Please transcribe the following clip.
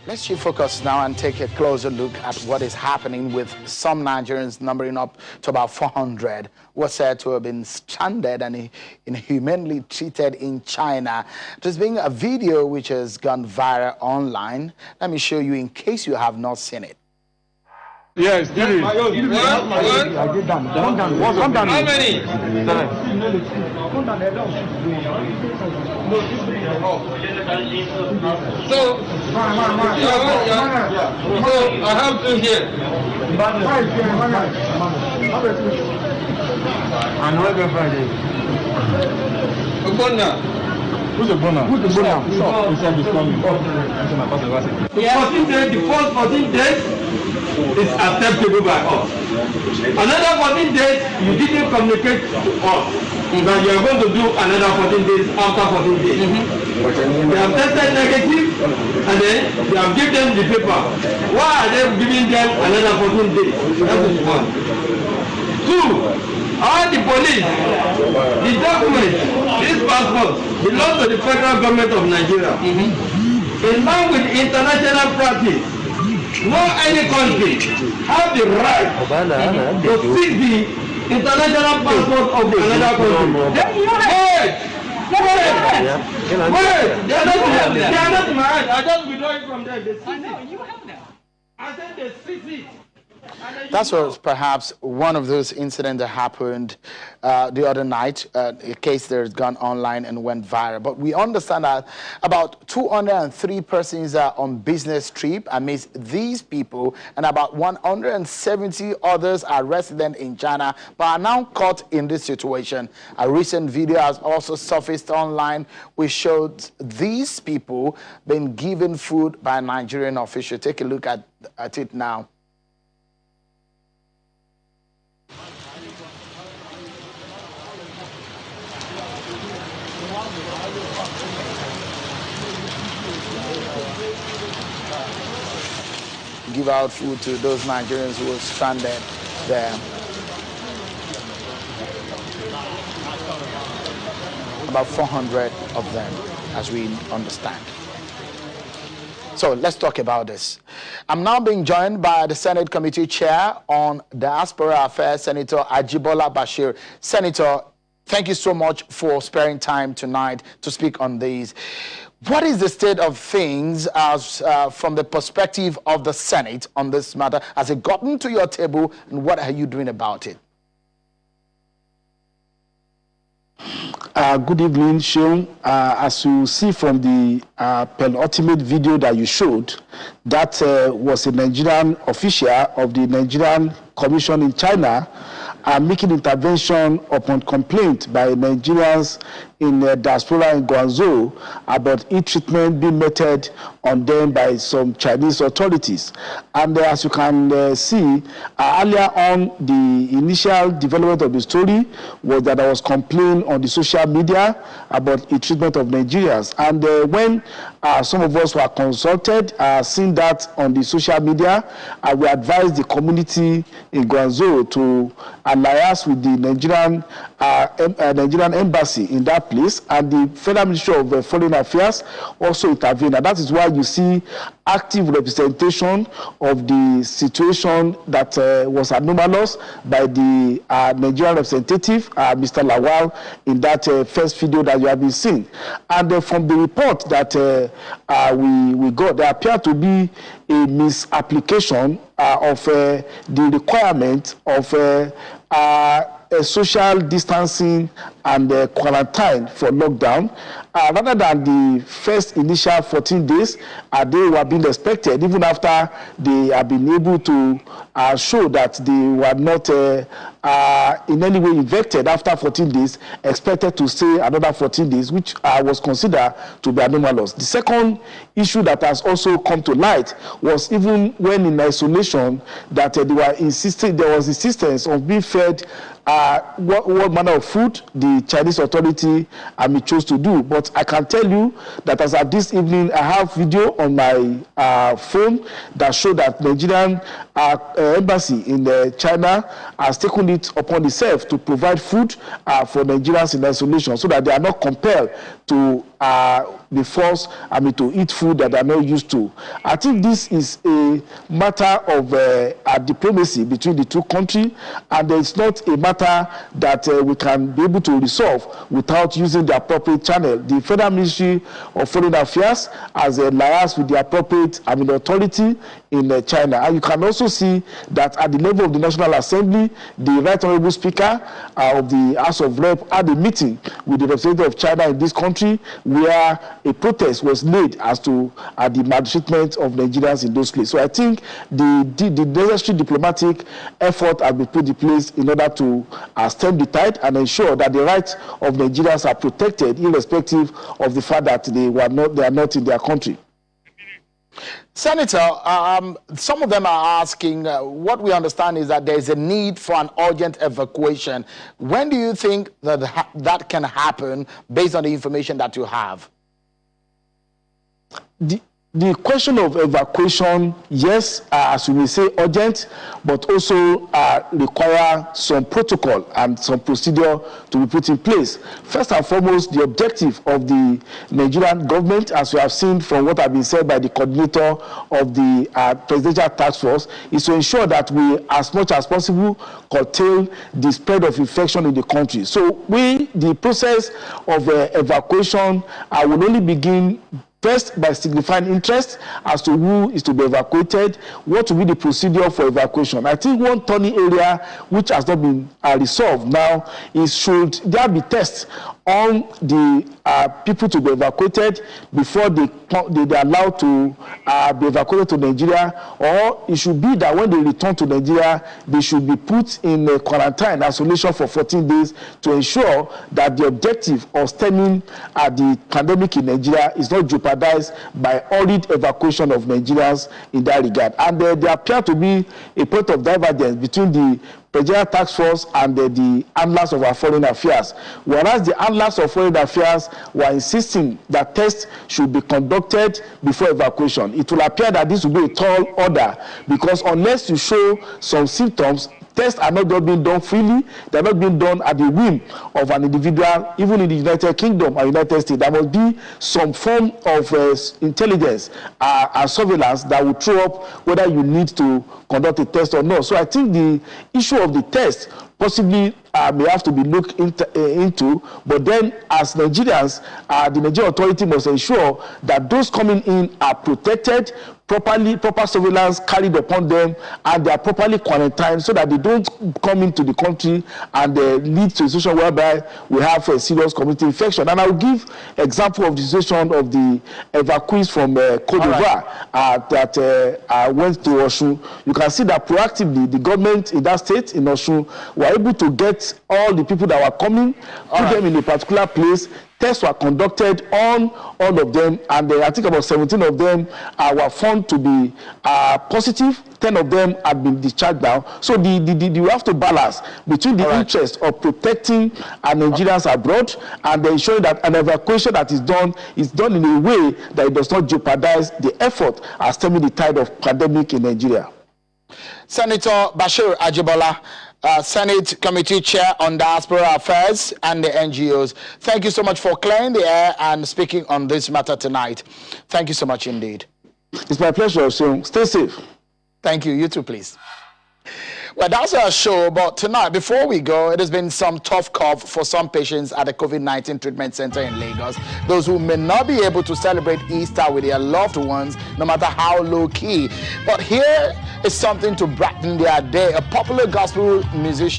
Let's shift focus now and take a closer look at what is happening with some Nigerians numbering up to about 400 who are said to have been stranded and inhumanely treated in China. There's been a video which has gone viral online. Let me show you in case you have not seen it. Yes, how many? So I have to here. And Wednesday, Friday. Who's the bonner? Who's the bonner? Yeah. 14 days, the first 14 days is acceptable by us. Another 14 days, you didn't communicate to us that you are going to do another 14 days after 14 days. They have tested negative and then they have given them the paper. Why are they giving them another 14 days? That is one. Two, all the police, the documents, this passport belongs to the federal government of Nigeria. In line with international practice, no any country have the right to seize the international passport of another country. Wait! They are not in my hand. I just withdraw it from them. They seize it. I know, you have them. I said they seize it. That was perhaps one of those incidents that happened the other night, a case that has gone online and went viral. But we understand that about 203 persons are on business trip amidst these people, and about 170 others are resident in China, but are now caught in this situation. A recent video has also surfaced online which showed these people being given food by a Nigerian official. Take a look at it now. Give out food to those Nigerians who were stranded there. About 400 of them, as we understand. So let's talk about this. I'm now being joined by the Senate Committee Chair on Diaspora Affairs, Senator Adebola B. Senator, thank you so much for sparing time tonight to speak on these. What is the state of things as from the perspective of the Senate on this matter? Has it gotten to your table, and what are you doing about it? Good evening, Sean. As you see from the penultimate video that you showed, that was a Nigerian official of the Nigerian Commission in China making intervention upon complaint by Nigerians in diaspora in Guangzhou about ill-treatment being meted on them by some Chinese authorities. And as you can see, earlier on, the initial development of the story was that I was complaining on the social media about ill-treatment of Nigerians. And when some of us were consulted, seeing that on the social media, we advised the community in Guangzhou to liaise with the Nigerian embassy in that place, and the Federal Ministry of Foreign Affairs also intervened. And that is why you see active representation of the situation that was anomalous by the Nigerian representative, Mr. Lawal, in that first video that you have been seeing. And from the report that we got, there appeared to be a misapplication of the requirement of social distancing and quarantine for lockdown, rather than the first initial 14 days, they were being expected, even after they have been able to show that they were not in any way infected after 14 days, expected to stay another 14 days, which was considered to be anomalous. The second issue that has also come to light was even when in isolation that there was insistence of being fed what manner of food the Chinese authority chose to do. But I can tell you that as of this evening, I have video on my phone that show that Nigerian embassy in China has taken it upon itself to provide food for Nigerians in isolation, so that they are not compelled to be forced, to eat food that they are not used to. I think this is a matter of diplomacy between the two countries, and it's not a matter that we can be able to resolve without using the appropriate channel. The Federal Ministry of Foreign Affairs has liaised with the appropriate authority in China. And you can also see that at the level of the National Assembly, the Right Honorable Speaker of the House of Rep had a meeting with the representative of China in this country, where a protest was made as to the maltreatment of Nigerians in those places. So I think the necessary diplomatic effort has been put in place in order to stem the tide and ensure that the rights of Nigerians are protected, irrespective of the fact that they are not in their country. Senator, some of them are asking, what we understand is that there is a need for an urgent evacuation. When do you think that that can happen based on the information that you have? The question of evacuation, yes, as we may say, urgent, but also require some protocol and some procedure to be put in place. First and foremost, the objective of the Nigerian government, as we have seen from what has been said by the coordinator of the presidential task force, is to ensure that we, as much as possible, curtail the spread of infection in the country. So the process of evacuation will only begin first by signifying interest as to who is to be evacuated, what will be the procedure for evacuation. I think one thorny area which has not been resolved now is, should there be tests on the people to be evacuated before they are allowed to be evacuated to Nigeria, or it should be that when they return to Nigeria, they should be put in a quarantine isolation for 14 days to ensure that the objective of stemming the pandemic in Nigeria is not jeopardized by hurried evacuation of Nigerians in that regard. And there appear to be a point of divergence between the presidential task force and the handlers of our foreign affairs, whereas the handlers of foreign affairs were insisting that tests should be conducted before evacuation. It will appear that this will be a tall order, because unless you show some symptoms, tests are not being done freely. They are not being done at the whim of an individual. Even in the United Kingdom and United States, there must be some form of intelligence and surveillance that will throw up whether you need to conduct a test or not. So I think the issue of the test possibly may have to be looked into, but then as Nigerians, the Nigerian authority must ensure that those coming in are protected, proper surveillance carried upon them, and they are properly quarantined so that they don't come into the country and lead to a situation whereby we have a serious community infection. And I will give example of the situation of the evacuees from Cote d'Ivoire that went to Osun. You can see that proactively the government in that state, in Osun, were able to get all the people that were coming, put them in a particular place. Tests were conducted on all of them, and I think about 17 of them were found to be positive. 10 of them have been discharged now. So you have to balance between the interest of protecting Nigerians abroad and ensuring that an evacuation that is done in a way that it does not jeopardize the effort at stemming the tide of pandemic in Nigeria. Senator Bashir Adebola, Senate Committee Chair on Diaspora Affairs and the NGOs. Thank you so much for clearing the air and speaking on this matter tonight. Thank you so much indeed. It's my pleasure. So stay safe. Thank you. You too, please. Well, that's our show, but tonight, before we go, it has been some tough cough for some patients at the COVID-19 treatment center in Lagos. Those who may not be able to celebrate Easter with their loved ones, no matter how low-key. But here is something to brighten their day. A popular gospel musician